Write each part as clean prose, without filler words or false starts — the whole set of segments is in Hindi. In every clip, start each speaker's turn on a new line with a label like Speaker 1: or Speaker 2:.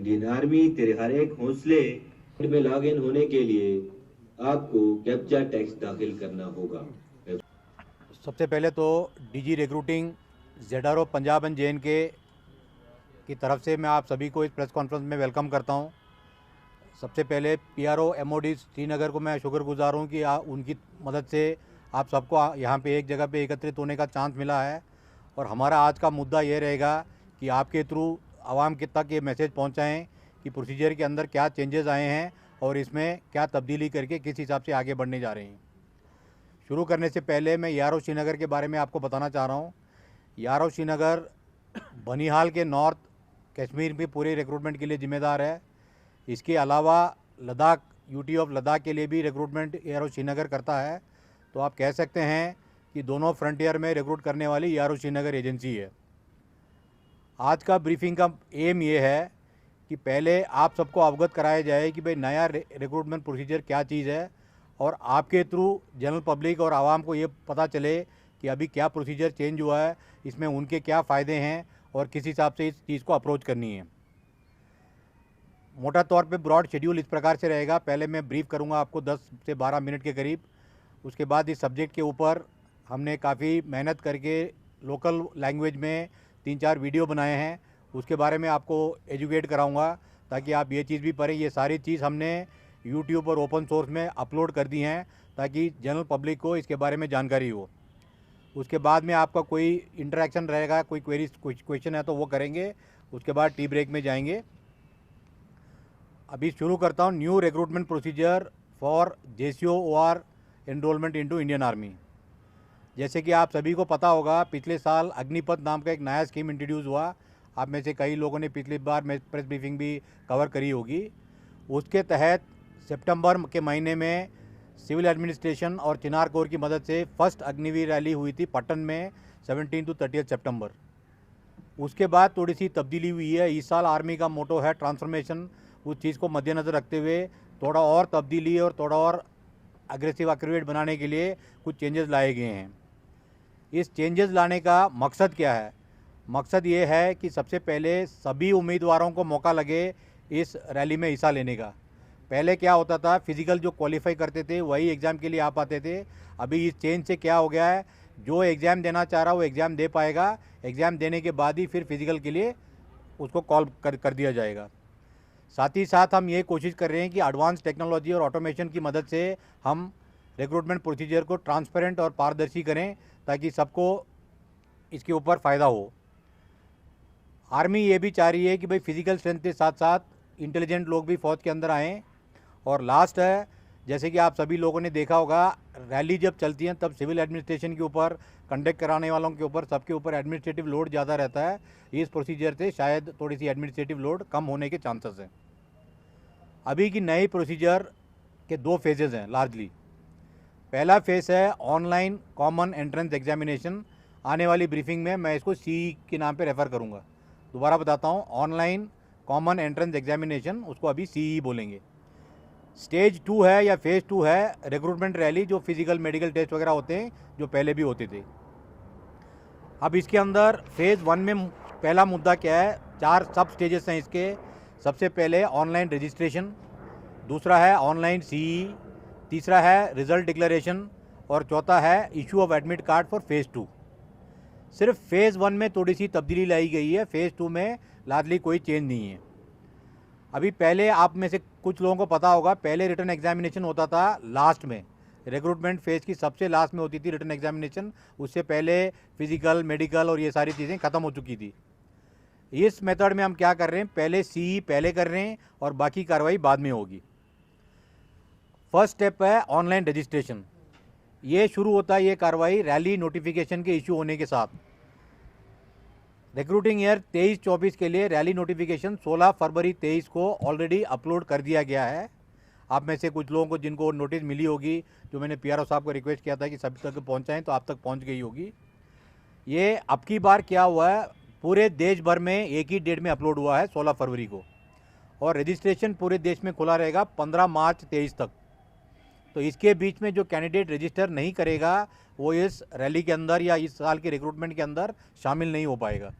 Speaker 1: इंडियन आर्मी तेरे हर एक हौसले में लॉग इन होने के लिए आपको कैप्चा टैक्स दाखिल करना होगा।
Speaker 2: सबसे पहले तो DG recruiting ZRO Punjab and JNK की तरफ से मैं आप सभी को इस प्रेस कॉन्फ्रेंस में वेलकम करता हूं। सबसे पहले PRO MOD श्रीनगर को मैं शुक्रगुजार हूं कि उनकी मदद से आप सबको यहां पे एक जगह पे एकत्रित होने का चांस मिला है। और हमारा आज का मुद्दा ये रहेगा कि आपके थ्रू आवाम के तक ये मैसेज पहुँचाएँ कि प्रोसीजर के अंदर क्या चेंजेस आए हैं और इसमें क्या तब्दीली करके किस हिसाब से आगे बढ़ने जा रहे हैं। शुरू करने से पहले मैं यारो श्रीनगर के बारे में आपको बताना चाह रहा हूँ। यारो श्रीनगर बनिहाल के नॉर्थ कश्मीर में पूरे रिक्रूटमेंट के लिए ज़िम्मेदार है। इसके अलावा लद्दाख यूटी ऑफ लद्दाख के लिए भी रिक्रूटमेंट यारो श्रीनगर करता है। तो आप कह सकते हैं कि दोनों फ्रंटियर में रिक्रूट करने वाली यारो श्रीनगर एजेंसी है। आज का ब्रीफिंग का एम ये है कि पहले आप सबको अवगत कराया जाए कि भाई नया रिक्रूटमेंट प्रोसीजर क्या चीज़ है और आपके थ्रू जनरल पब्लिक और आवाम को ये पता चले कि अभी क्या प्रोसीजर चेंज हुआ है, इसमें उनके क्या फ़ायदे हैं और किस हिसाब से इस चीज़ को अप्रोच करनी है। मोटा तौर पे ब्रॉड शेड्यूल इस प्रकार से रहेगा। पहले मैं ब्रीफ करूंगा आपको 10 से 12 मिनट के करीब। उसके बाद इस सब्जेक्ट के ऊपर हमने काफ़ी मेहनत करके लोकल लैंग्वेज में 3-4 वीडियो बनाए हैं, उसके बारे में आपको एजुकेट कराऊंगा ताकि आप ये चीज़ भी पढ़ें। ये सारी चीज़ हमने यूट्यूब और ओपन सोर्स में अपलोड कर दी हैं ताकि जनरल पब्लिक को इसके बारे में जानकारी हो। उसके बाद में आपका कोई इंटरेक्शन रहेगा, कोई क्वेरीज क्वेश्चन है तो वो करेंगे। उसके बाद टी ब्रेक में जाएंगे। अभी शुरू करता हूँ new recruitment procedure for JCO OR enrolment into Indian army. जैसे कि आप सभी को पता होगा, पिछले साल अग्निपथ नाम का एक नया स्कीम इंट्रोड्यूस हुआ। आप में से कई लोगों ने पिछली बार में प्रेस ब्रीफिंग भी कवर करी होगी। उसके तहत सितंबर के महीने में सिविल एडमिनिस्ट्रेशन और चिनार कोर की मदद से फर्स्ट अग्निवीर रैली हुई थी पटन में 17 to 30 सितंबर। उसके बाद थोड़ी सी तब्दीली हुई है। इस साल आर्मी का मोटो है ट्रांसफॉर्मेशन। उस चीज़ को मद्देनज़र रखते हुए थोड़ा और तब्दीली और थोड़ा और अग्रेसिव एक्यूरेट बनाने के लिए कुछ चेंजेस लाए गए हैं। इस चेंजेस लाने का मकसद क्या है? मकसद ये है कि सबसे पहले सभी उम्मीदवारों को मौका लगे इस रैली में हिस्सा लेने का। पहले क्या होता था, फिज़िकल जो क्वालिफाई करते थे वही एग्ज़ाम के लिए आ पाते थे। अभी इस चेंज से क्या हो गया है, जो एग्ज़ाम देना चाह रहा है वो एग्ज़ाम दे पाएगा। एग्ज़ाम देने के बाद ही फिर फिज़िकल के लिए उसको कॉल कर दिया जाएगा। साथ ही साथ हम ये कोशिश कर रहे हैं कि एडवांस टेक्नोलॉजी और ऑटोमेशन की मदद से हम रिक्रूटमेंट प्रोसीजर को ट्रांसपेरेंट और पारदर्शी करें ताकि सबको इसके ऊपर फ़ायदा हो। आर्मी ये भी चाह रही है कि भाई फिज़िकल स्ट्रेंथ के साथ साथ इंटेलिजेंट लोग भी फ़ौज के अंदर आएँ। और लास्ट है, जैसे कि आप सभी लोगों ने देखा होगा, रैली जब चलती हैं तब सिविल एडमिनिस्ट्रेशन के ऊपर, कंडक्ट कराने वालों के ऊपर, सबके ऊपर एडमिनिस्ट्रेटिव लोड ज़्यादा रहता है। इस प्रोसीजर से शायद थोड़ी सी एडमिनिस्ट्रेटिव लोड कम होने के चांसेस हैं। अभी की नई प्रोसीजर के 2 फेजेज़ हैं लार्जली। पहला फेज़ है ऑनलाइन कॉमन एंट्रेंस एग्जामिनेशन। आने वाली ब्रीफिंग में मैं इसको CE के नाम पे रेफ़र करूँगा। दोबारा बताता हूँ, ऑनलाइन कॉमन एंट्रेंस एग्जामिनेशन, उसको अभी CE बोलेंगे। स्टेज 2 है या फेज़ 2 है रिक्रूटमेंट रैली, जो फिज़िकल मेडिकल टेस्ट वगैरह होते हैं जो पहले भी होते थे। अब इसके अंदर फेज़ 1 में पहला मुद्दा क्या है, 4 सब स्टेजेस हैं इसके। सबसे पहले ऑनलाइन रजिस्ट्रेशन, दूसरा है ऑनलाइन CE, तीसरा है रिज़ल्ट डिक्लेरेशन और चौथा है issue of admit card for phase 2। सिर्फ फेज़ 1 में थोड़ी सी तब्दीली लाई गई है, फेज़ 2 में लार्जली कोई चेंज नहीं है। अभी पहले आप में से कुछ लोगों को पता होगा, पहले रिटन एग्जामिनेशन होता था लास्ट में। रिक्रूटमेंट फेज़ की सबसे लास्ट में होती थी रिटन एग्जामिनेशन। उससे पहले फिज़िकल मेडिकल और ये सारी चीज़ें ख़त्म हो चुकी थी। इस मेथड में हम क्या कर रहे हैं, पहले CE पहले कर रहे हैं और बाकी कार्रवाई बाद में होगी। फर्स्ट स्टेप है ऑनलाइन रजिस्ट्रेशन। ये शुरू होता है ये कार्रवाई रैली नोटिफिकेशन के इशू होने के साथ। रिक्रूटिंग ईयर 23-24 के लिए रैली नोटिफिकेशन 16 फरवरी 23 को ऑलरेडी अपलोड कर दिया गया है। आप में से कुछ लोगों को जिनको नोटिस मिली होगी, जो मैंने PRO साहब को रिक्वेस्ट किया था कि सभी तक पहुंचाएं, तो आप तक पहुंच गई होगी। ये अब की बार क्या हुआ है, पूरे देश भर में एक ही डेट में अपलोड हुआ है 16 फरवरी को, और रजिस्ट्रेशन पूरे देश में खुला रहेगा 15 मार्च 23 तक। तो इसके बीच में जो कैंडिडेट रजिस्टर नहीं करेगा वो इस रैली के अंदर या इस साल के रिक्रूटमेंट के अंदर शामिल नहीं हो पाएगा।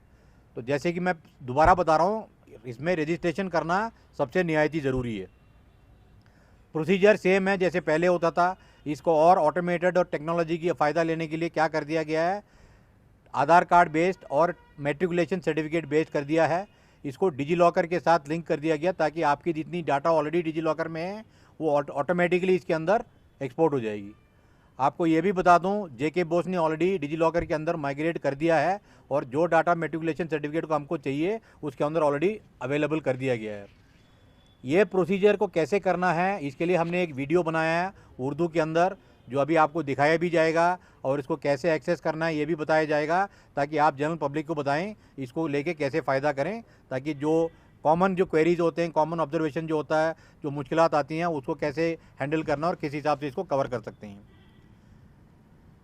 Speaker 2: तो जैसे कि मैं दोबारा बता रहा हूँ, इसमें रजिस्ट्रेशन करना सबसे निहायती ज़रूरी है। प्रोसीजर सेम है जैसे पहले होता था। इसको और ऑटोमेटेड और टेक्नोलॉजी की फ़ायदा लेने के लिए क्या कर दिया गया है, आधार कार्ड बेस्ड और मैट्रिकुलेशन सर्टिफिकेट बेस्ड कर दिया है। इसको डिजी लॉकर के साथ लिंक कर दिया गया ताकि आपकी जितनी डाटा ऑलरेडी डिजी लॉकर में है वो ऑटोमेटिकली इसके अंदर एक्सपोर्ट हो जाएगी। आपको ये भी बता दूं, जेके बोस ने ऑलरेडी डिजी लॉकर के अंदर माइग्रेट कर दिया है और जो डाटा मैट्रिकुलेशन सर्टिफिकेट को हमको चाहिए उसके अंदर ऑलरेडी अवेलेबल कर दिया गया है। ये प्रोसीजर को कैसे करना है इसके लिए हमने एक वीडियो बनाया है उर्दू के अंदर, जो अभी आपको दिखाया भी जाएगा और इसको कैसे एक्सेस करना है ये भी बताया जाएगा, ताकि आप जनरल पब्लिक को बताएं इसको लेके कैसे फ़ायदा करें, ताकि जो कॉमन जो क्वेरीज होते हैं, कॉमन ऑब्जर्वेशन जो होता है, जो मुश्किलात आती हैं उसको कैसे हैंडल करना और किस हिसाब से इसको कवर कर सकते हैं।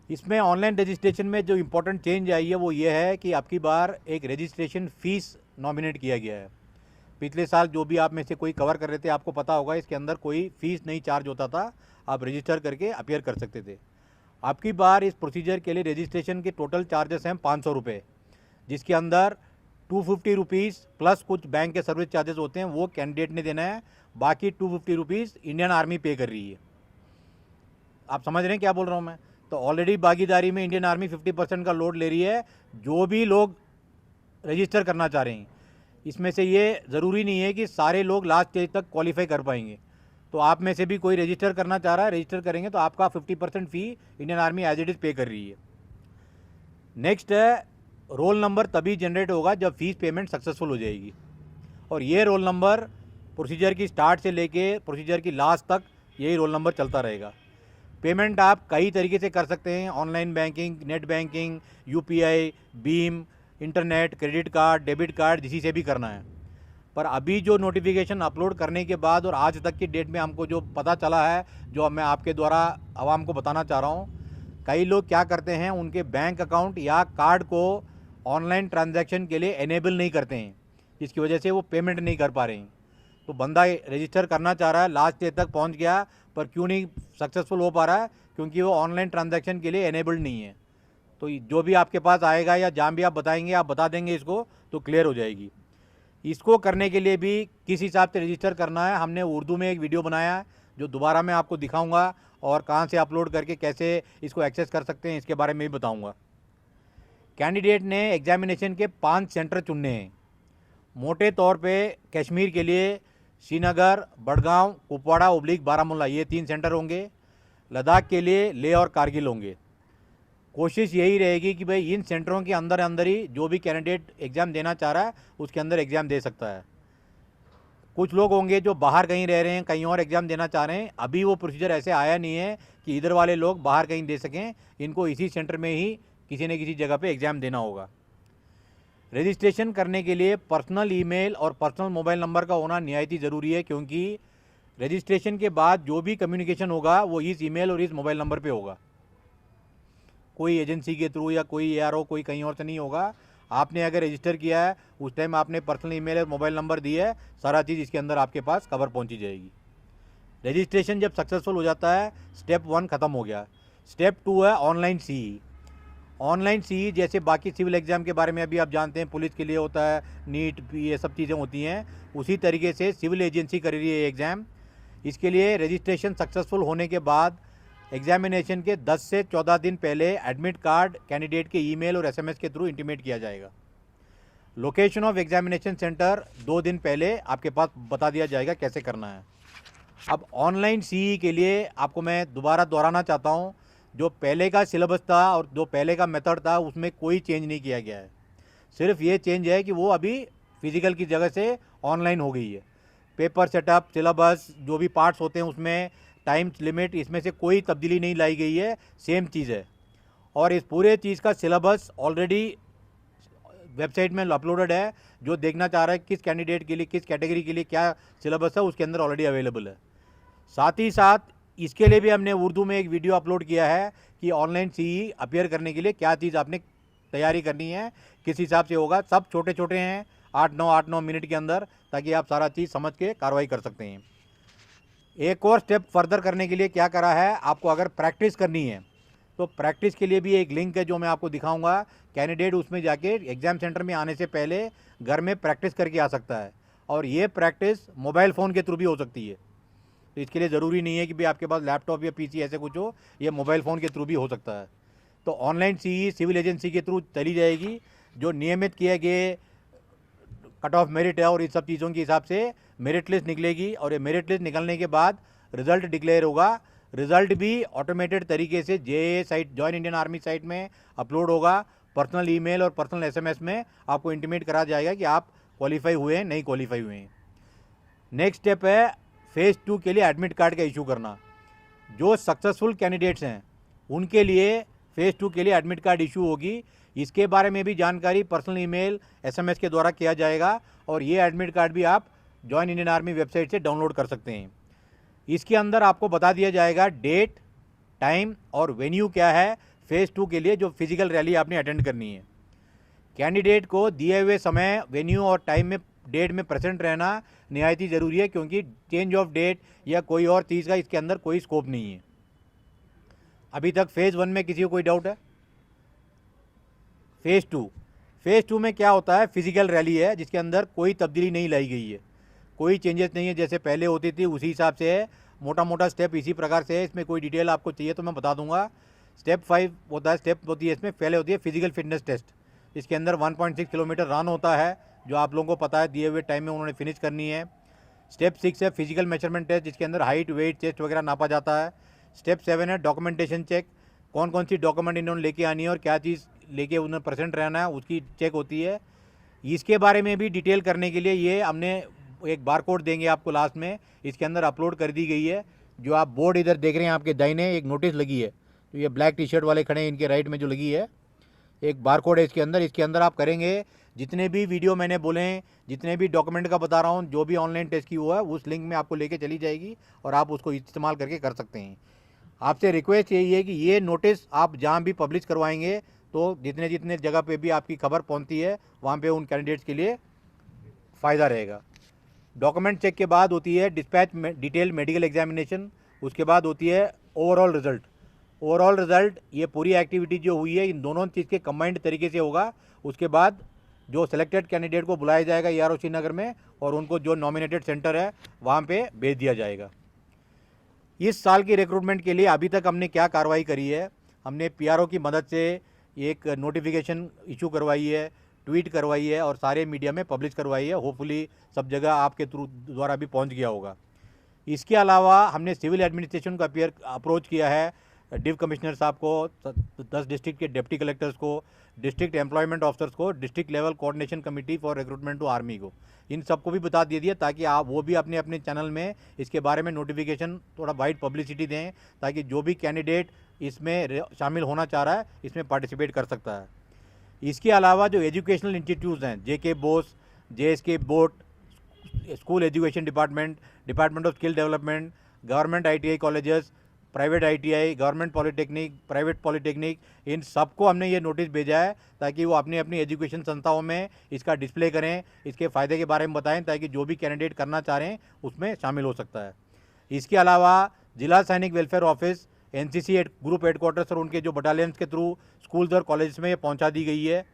Speaker 2: इसमें ऑनलाइन रजिस्ट्रेशन में जो इम्पोर्टेंट चेंज आई है वो ये है कि आपकी बार एक रजिस्ट्रेशन फ़ीस नॉमिनेट किया गया है। पिछले साल जो भी आप में से कोई कवर कर रहे थे आपको पता होगा इसके अंदर कोई फ़ीस नहीं चार्ज होता था, आप रजिस्टर करके अपीयर कर सकते थे। आपकी बार इस प्रोसीजर के लिए रजिस्ट्रेशन के टोटल चार्जेस हैं 500 रुपये, जिसके अंदर 250 रुपीज़ प्लस कुछ बैंक के सर्विस चार्जेस होते हैं वो कैंडिडेट ने देना है, बाकी 250 रुपीज़ इंडियन आर्मी पे कर रही है। आप समझ रहे हैं क्या बोल रहा हूँ मैं? तो ऑलरेडी भागीदारी में इंडियन आर्मी 50% का लोड ले रही है जो भी लोग रजिस्टर करना चाह रहे हैं। इसमें से ये ज़रूरी नहीं है कि सारे लोग लास्ट स्टेज तक क्वालिफाई कर पाएंगे, तो आप में से भी कोई रजिस्टर करना चाह रहा है, रजिस्टर करेंगे तो आपका 50% fee Indian army as it is pay कर रही है। नेक्स्ट है, रोल नंबर तभी जनरेट होगा जब फीस पेमेंट सक्सेसफुल हो जाएगी, और ये रोल नंबर प्रोसीजर की स्टार्ट से लेके प्रोसीजर की लास्ट तक यही रोल नंबर चलता रहेगा। पेमेंट आप कई तरीके से कर सकते हैं, online banking, net banking, UPI, Bhim, internet, credit card, debit card, जिसी से भी करना है। पर अभी जो नोटिफिकेशन अपलोड करने के बाद और आज तक की डेट में हमको जो पता चला है, जो मैं आपके द्वारा आवाम को बताना चाह रहा हूँ, कई लोग क्या करते हैं, उनके बैंक अकाउंट या कार्ड को ऑनलाइन ट्रांजैक्शन के लिए एनेबल नहीं करते हैं, जिसकी वजह से वो पेमेंट नहीं कर पा रहे हैं। तो बंदा रजिस्टर करना चाह रहा है, लास्ट स्टेज तक पहुंच गया, पर क्यों नहीं सक्सेसफुल हो पा रहा है, क्योंकि वो ऑनलाइन ट्रांजैक्शन के लिए एनेबल्ड नहीं है। तो जो भी आपके पास आएगा या जहाँ भी आप बताएंगे, आप बता देंगे इसको, तो क्लियर हो जाएगी। इसको करने के लिए भी किस हिसाब से रजिस्टर करना है, हमने उर्दू में एक वीडियो बनाया है जो दोबारा मैं आपको दिखाऊंगा, और कहाँ से अपलोड करके कैसे इसको एक्सेस कर सकते हैं इसके बारे में भी बताऊंगा। कैंडिडेट ने एग्जामिनेशन के 5 सेंटर चुनने हैं। मोटे तौर पे कश्मीर के लिए श्रीनगर, बड़गांव, कुपवाड़ा / बारामूला, ये 3 सेंटर होंगे। लद्दाख के लिए लेह और कारगिल होंगे। कोशिश यही रहेगी कि भाई इन सेंटरों के अंदर अंदर ही जो भी कैंडिडेट एग्ज़ाम देना चाह रहा है उसके अंदर एग्ज़ाम दे सकता है। कुछ लोग होंगे जो बाहर कहीं रह रहे हैं, कहीं और एग्ज़ाम देना चाह रहे हैं, अभी वो प्रोसीजर ऐसे आया नहीं है कि इधर वाले लोग बाहर कहीं दे सकें, इनको इसी सेंटर में ही किसी न किसी जगह पे एग्ज़ाम देना होगा। रजिस्ट्रेशन करने के लिए पर्सनल ईमेल और पर्सनल मोबाइल नंबर का होना निहायती ज़रूरी है, क्योंकि रजिस्ट्रेशन के बाद जो भी कम्युनिकेशन होगा वो इस ईमेल और इस मोबाइल नंबर पे होगा। कोई एजेंसी के थ्रू या कोई ARO कोई कहीं और से नहीं होगा। आपने अगर रजिस्टर किया है उस टाइम आपने पर्सनल ईमेल और मोबाइल नंबर दिया है, सारा चीज़ इसके अंदर आपके पास कवर पहुंची जाएगी। रजिस्ट्रेशन जब सक्सेसफुल हो जाता है, स्टेप 1 ख़त्म हो गया। स्टेप 2 है ऑनलाइन CE। ऑनलाइन CE जैसे बाकी सिविल एग्ज़ाम के बारे में अभी आप जानते हैं, पुलिस के लिए होता है, नीट, ये सब चीज़ें होती हैं, उसी तरीके से सिविल एजेंसी कर रही है ये एग्ज़ाम। इसके लिए रजिस्ट्रेशन सक्सेसफुल होने के बाद एग्जामिनेशन के 10 से 14 दिन पहले एडमिट कार्ड कैंडिडेट के ईमेल और SMS के थ्रू इंटीमेट किया जाएगा। लोकेशन ऑफ एग्जामिनेशन सेंटर 2 दिन पहले आपके पास बता दिया जाएगा कैसे करना है। अब ऑनलाइन CE के लिए आपको मैं दोबारा दोहराना चाहता हूँ, जो पहले का सिलेबस था और जो पहले का मेथड था उसमें कोई चेंज नहीं किया गया है। सिर्फ ये चेंज है कि वो अभी फिजिकल की जगह से ऑनलाइन हो गई है। पेपर सेटअप, सिलेबस, जो भी पार्ट्स होते हैं उसमें टाइम लिमिट, इसमें से कोई तब्दीली नहीं लाई गई है, सेम चीज़ है। और इस पूरे चीज़ का सिलेबस ऑलरेडी वेबसाइट में अपलोडेड है। जो देखना चाह रहा है किस कैंडिडेट के लिए, किस कैटेगरी के लिए क्या सिलेबस है, उसके अंदर ऑलरेडी अवेलेबल है। साथ ही साथ इसके लिए भी हमने उर्दू में एक वीडियो अपलोड किया है कि ऑनलाइन CE अपीयर करने के लिए क्या चीज़ आपने तैयारी करनी है, किस हिसाब से होगा। सब छोटे छोटे हैं, 8-9 मिनट के अंदर, ताकि आप सारा चीज़ समझ के कार्रवाई कर सकते हैं। एक और स्टेप फर्दर करने के लिए क्या करा है, आपको अगर प्रैक्टिस करनी है तो प्रैक्टिस के लिए भी एक लिंक है जो मैं आपको दिखाऊंगा। कैंडिडेट उसमें जाके एग्ज़ाम सेंटर में आने से पहले घर में प्रैक्टिस करके आ सकता है। और ये प्रैक्टिस मोबाइल फ़ोन के थ्रू भी हो सकती है। तो इसके लिए ज़रूरी नहीं है कि भाई आपके पास लैपटॉप या पीसी ऐसे कुछ हो, ये मोबाइल फ़ोन के थ्रू भी हो सकता है। तो ऑनलाइन सीई सिविल एजेंसी के थ्रू चली जाएगी, जो नियमित किए गए कट ऑफ मेरिट है और इस सब चीज़ों के हिसाब से मेरिट लिस्ट निकलेगी, और ये मेरिट लिस्ट निकलने के बाद रिजल्ट डिक्लेयर होगा। रिजल्ट भी ऑटोमेटेड तरीके से J site, join Indian army site में अपलोड होगा। पर्सनल ईमेल और पर्सनल एसएमएस में आपको इंटीमेट करा जाएगा कि आप क्वालिफाई हुए हैं, नहीं क्वालिफाई हुए हैं। नेक्स्ट स्टेप है फेज़ 2 के लिए एडमिट कार्ड का इशू करना। जो सक्सेसफुल कैंडिडेट्स हैं उनके लिए फेज़ 2 के लिए एडमिट कार्ड इशू होगी। इसके बारे में भी जानकारी पर्सनल ईमेल, एसएमएस के द्वारा किया जाएगा, और ये एडमिट कार्ड भी आप जॉइन इंडियन आर्मी वेबसाइट से डाउनलोड कर सकते हैं। इसके अंदर आपको बता दिया जाएगा डेट, टाइम और वेन्यू क्या है फेज़ 2 के लिए जो फिजिकल रैली आपने अटेंड करनी है। कैंडिडेट को दिए हुए समय, वेन्यू और टाइम में, डेट में प्रेजेंट रहना निहायत ही ज़रूरी है, क्योंकि चेंज ऑफ डेट या कोई और चीज़ का इसके अंदर कोई स्कोप नहीं है। अभी तक फेज़ 1 में किसी को कोई डाउट है? फेज़ 2 में क्या होता है? फिजिकल रैली है जिसके अंदर कोई तब्दीली नहीं लाई गई है, कोई चेंजेस नहीं है, जैसे पहले होती थी उसी हिसाब से है। मोटा मोटा स्टेप इसी प्रकार से है। इसमें कोई डिटेल आपको चाहिए तो मैं बता दूंगा। स्टेप 5 होता है, स्टेप होती है इसमें, पहले होती है फिजिकल फिटनेस टेस्ट। इसके अंदर 1.6 किलोमीटर रन होता है, जो आप लोगों को पता है दिए हुए टाइम में उन्होंने फिनिश करनी है। स्टेप 6 है फिजिकल मेजरमेंट टेस्ट, जिसके अंदर हाइट, वेट, चेस्ट वगैरह नापा जाता है। स्टेप 7 है डॉक्यूमेंटेशन चेक, कौन कौन सी डॉक्यूमेंट इन्होंने लेके आनी है और क्या चीज़ लेके उन्हें प्रेजेंट रहना है, उसकी चेक होती है। इसके बारे में भी डिटेल करने के लिए ये हमने एक बारकोड देंगे आपको लास्ट में, इसके अंदर अपलोड कर दी गई है। जो आप बोर्ड इधर देख रहे हैं आपके दाहिने, एक नोटिस लगी है, तो ये ब्लैक टी शर्ट वाले खड़े हैं, इनके राइट में जो लगी है एक बारकोड है इसके अंदर। इसके अंदर आप करेंगे, जितने भी वीडियो मैंने बोले हैं, जितने भी डॉक्यूमेंट का बता रहा हूँ, जो भी ऑनलाइन टेस्ट की हुआ है, उस लिंक में आपको लेके चली जाएगी और आप उसको इस्तेमाल करके कर सकते हैं। आपसे रिक्वेस्ट यही है कि ये नोटिस आप जहाँ भी पब्लिश करवाएंगे, तो जितने जितने जगह पे भी आपकी खबर पहुँचती है, वहाँ पे उन कैंडिडेट्स के लिए फ़ायदा रहेगा। डॉक्यूमेंट चेक के बाद होती है डिस्पैच डिटेल मेडिकल एग्जामिनेशन, उसके बाद होती है ओवरऑल रिज़ल्ट। ओवरऑल रिज़ल्ट ये पूरी एक्टिविटी जो हुई है इन दोनों चीज़ के कंबाइंड तरीके से होगा। उसके बाद जो सिलेक्टेड कैंडिडेट को बुलाया जाएगा ERO श्रीनगर में, और उनको जो नॉमिनेटेड सेंटर है वहाँ पे भेज दिया जाएगा। इस साल की रिक्रूटमेंट के लिए अभी तक हमने क्या कार्रवाई करी है? हमने PRO की मदद से एक नोटिफिकेशन इशू करवाई है, ट्वीट करवाई है और सारे मीडिया में पब्लिश करवाई है। होपफुली सब जगह आपके थ्रू द्वारा भी पहुंच गया होगा। इसके अलावा हमने सिविल एडमिनिस्ट्रेशन को अप्रोच किया है, डिव कमिश्नर साहब को, 10 डिस्ट्रिक्ट के डिप्टी कलेक्टर्स को, डिस्ट्रिक्ट एम्प्लॉयमेंट ऑफिसर्स को, district level coordination committee for recruitment to army को, इन सबको भी बता दिया ताकि आप वो भी अपने अपने चैनल में इसके बारे में नोटिफिकेशन, थोड़ा वाइड पब्लिसिटी दें, ताकि जो भी कैंडिडेट इसमें शामिल होना चाह रहा है इसमें पार्टिसिपेट कर सकता है। इसके अलावा जो एजुकेशनल इंस्टीट्यूट्स हैं, JK बोस, JSK बोट, school education department, department of skill development, government ITI colleges, private ITI, government polytechnic, private polytechnic, इन सबको हमने ये नोटिस भेजा है ताकि वो अपनी अपनी एजुकेशन संस्थाओं में इसका डिस्प्ले करें, इसके फ़ायदे के बारे में बताएं, ताकि जो भी कैंडिडेट करना चाह रहे हैं उसमें शामिल हो सकता है। इसके अलावा जिला सैनिक welfare office, NCC group headquarters और उनके जो बटालियंस के थ्रू स्कूल्स और कॉलेज में ये पहुँचा दी गई है।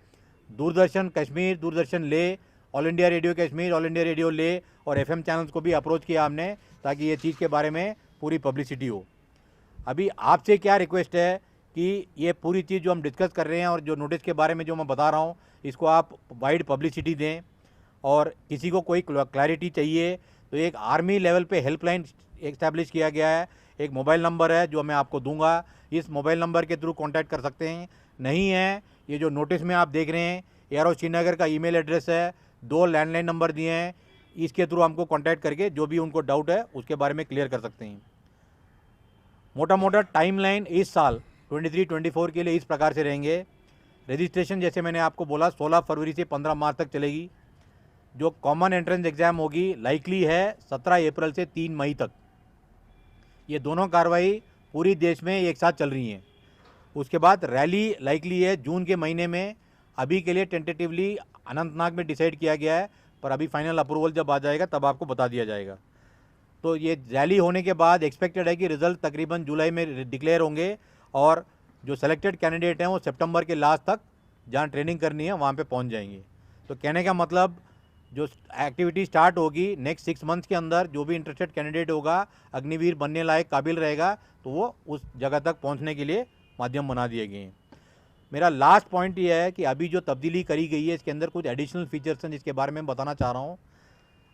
Speaker 2: दूरदर्शन कश्मीर, दूरदर्शन ले, all India radio Kashmir, all India radio ले और FM चैनल्स को भी अप्रोच किया हमने, ताकि ये चीज़ के बारे में पूरी पब्लिसिटी हो। अभी आपसे क्या रिक्वेस्ट है कि ये पूरी चीज़ जो हम डिस्कस कर रहे हैं और जो नोटिस के बारे में जो मैं बता रहा हूँ, इसको आप वाइड पब्लिसिटी दें, और किसी को कोई क्लैरिटी चाहिए तो एक आर्मी लेवल पे हेल्पलाइन इस्टेब्लिश किया गया है। एक मोबाइल नंबर है जो मैं आपको दूंगा, इस मोबाइल नंबर के थ्रू कांटेक्ट कर सकते हैं। नहीं है, ये जो नोटिस में आप देख रहे हैं, ERO श्रीनगर का ईमेल एड्रेस है, 2 लैंडलाइन नंबर दिए हैं, इसके थ्रू हमको कांटेक्ट करके जो भी उनको डाउट है उसके बारे में क्लियर कर सकते हैं। मोटा मोटा टाइमलाइन इस साल 23-24 के लिए इस प्रकार से रहेंगे। रजिस्ट्रेशन जैसे मैंने आपको बोला 16 फरवरी से 15 मार्च तक चलेगी। जो कॉमन एंट्रेंस एग्ज़ाम होगी लाइकली है 17 अप्रैल से 3 मई तक। ये दोनों कार्रवाई पूरी देश में एक साथ चल रही हैं। उसके बाद रैली लाइकली है जून के महीने में। अभी के लिए टेंटेटिवली अनंतनाग में डिसाइड किया गया है, पर अभी फाइनल अप्रूवल जब आ जाएगा तब आपको बता दिया जाएगा। तो ये रैली होने के बाद एक्सपेक्टेड है कि रिज़ल्ट तकरीबन जुलाई में डिक्लेयर होंगे, और जो सेलेक्टेड कैंडिडेट हैं वो सितंबर के लास्ट तक जहाँ ट्रेनिंग करनी है वहाँ पे पहुँच जाएंगे। तो कहने का मतलब, जो एक्टिविटी स्टार्ट होगी नेक्स्ट 6 मंथ्स के अंदर, जो भी इंटरेस्टेड कैंडिडेट होगा, अग्निवीर बनने लायक काबिल रहेगा, तो वो उस जगह तक पहुंचने के लिए माध्यम बना दिए गए हैं। मेरा लास्ट पॉइंट ये है कि अभी जो तब्दीली करी गई है इसके अंदर कुछ एडिशनल फीचर्स हैं जिसके बारे में बताना चाह रहा हूँ।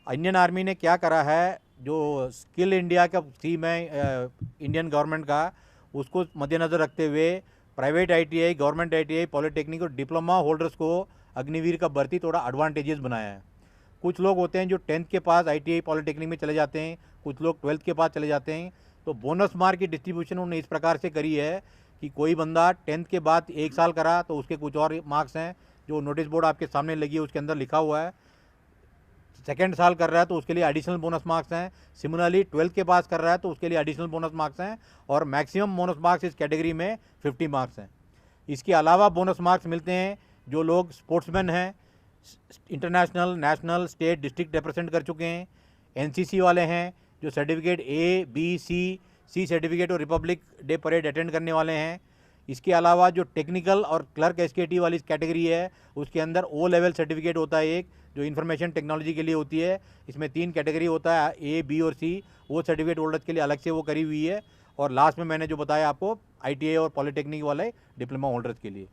Speaker 2: इंडियन आर्मी ने क्या करा है, जो स्किल इंडिया का थीम है इंडियन गवर्नमेंट का, उसको मद्देनज़र रखते हुए private ITI, government ITI, polytechnic और डिप्लोमा होल्डर्स को अग्निवीर का भर्ती थोड़ा एडवांटेजेस बनाया है। कुछ लोग होते हैं जो 10th के पास ITI पॉलिटेक्निक में चले जाते हैं, कुछ लोग 12th के पास चले जाते हैं, तो बोनस मार्क की डिस्ट्रीब्यूशन उन्होंने इस प्रकार से करी है कि कोई बंदा 10th के बाद 1 साल करा तो उसके कुछ और मार्क्स हैं, जो नोटिस बोर्ड आपके सामने लगी है उसके अंदर लिखा हुआ है। सेकेंड साल कर रहा है तो उसके लिए एडिशनल बोनस मार्क्स हैं। सिमिलरली 12th के पास कर रहा है तो उसके लिए एडिशनल बोनस मार्क्स हैं, और मैक्सिमम बोनस मार्क्स इस कैटेगरी में 50 मार्क्स हैं। इसके अलावा बोनस मार्क्स मिलते हैं जो लोग स्पोर्ट्समैन हैं, international, national, state, district represent कर चुके हैं, NCC वाले हैं जो certificate A, B, C certificate और रिपब्लिक डे परेड अटेंड करने वाले हैं। इसके अलावा जो टेक्निकल और क्लर्क SKT वाली कैटेगरी है उसके अंदर O लेवल सर्टिफिकेट होता है एक, जो इन्फॉर्मेशन टेक्नोलॉजी के लिए होती है। इसमें 3 कैटेगरी होता है, A, B और C। वो सर्टिफिकेट होल्डर्स के लिए अलग से वो करी हुई है, और लास्ट में मैंने जो बताया आपको ITI और पॉलिटेक्निक वाले डिप्लोमा होल्डर्स के लिए।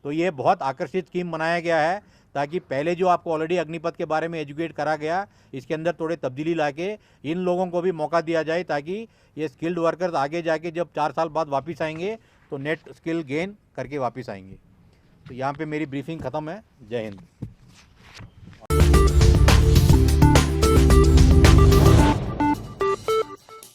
Speaker 2: तो ये बहुत आकर्षित स्कीम बनाया गया है ताकि पहले जो आपको ऑलरेडी अग्निपथ के बारे में एजुकेट करा गया, इसके अंदर थोड़े तब्दीली लाके इन लोगों को भी मौका दिया जाए, ताकि ये स्किल्ड वर्कर्स आगे जाके जब 4 साल बाद वापस आएंगे तो नेट स्किल गेन करके वापस आएंगे। तो यहाँ पे मेरी ब्रीफिंग ख़त्म है। जय हिंद।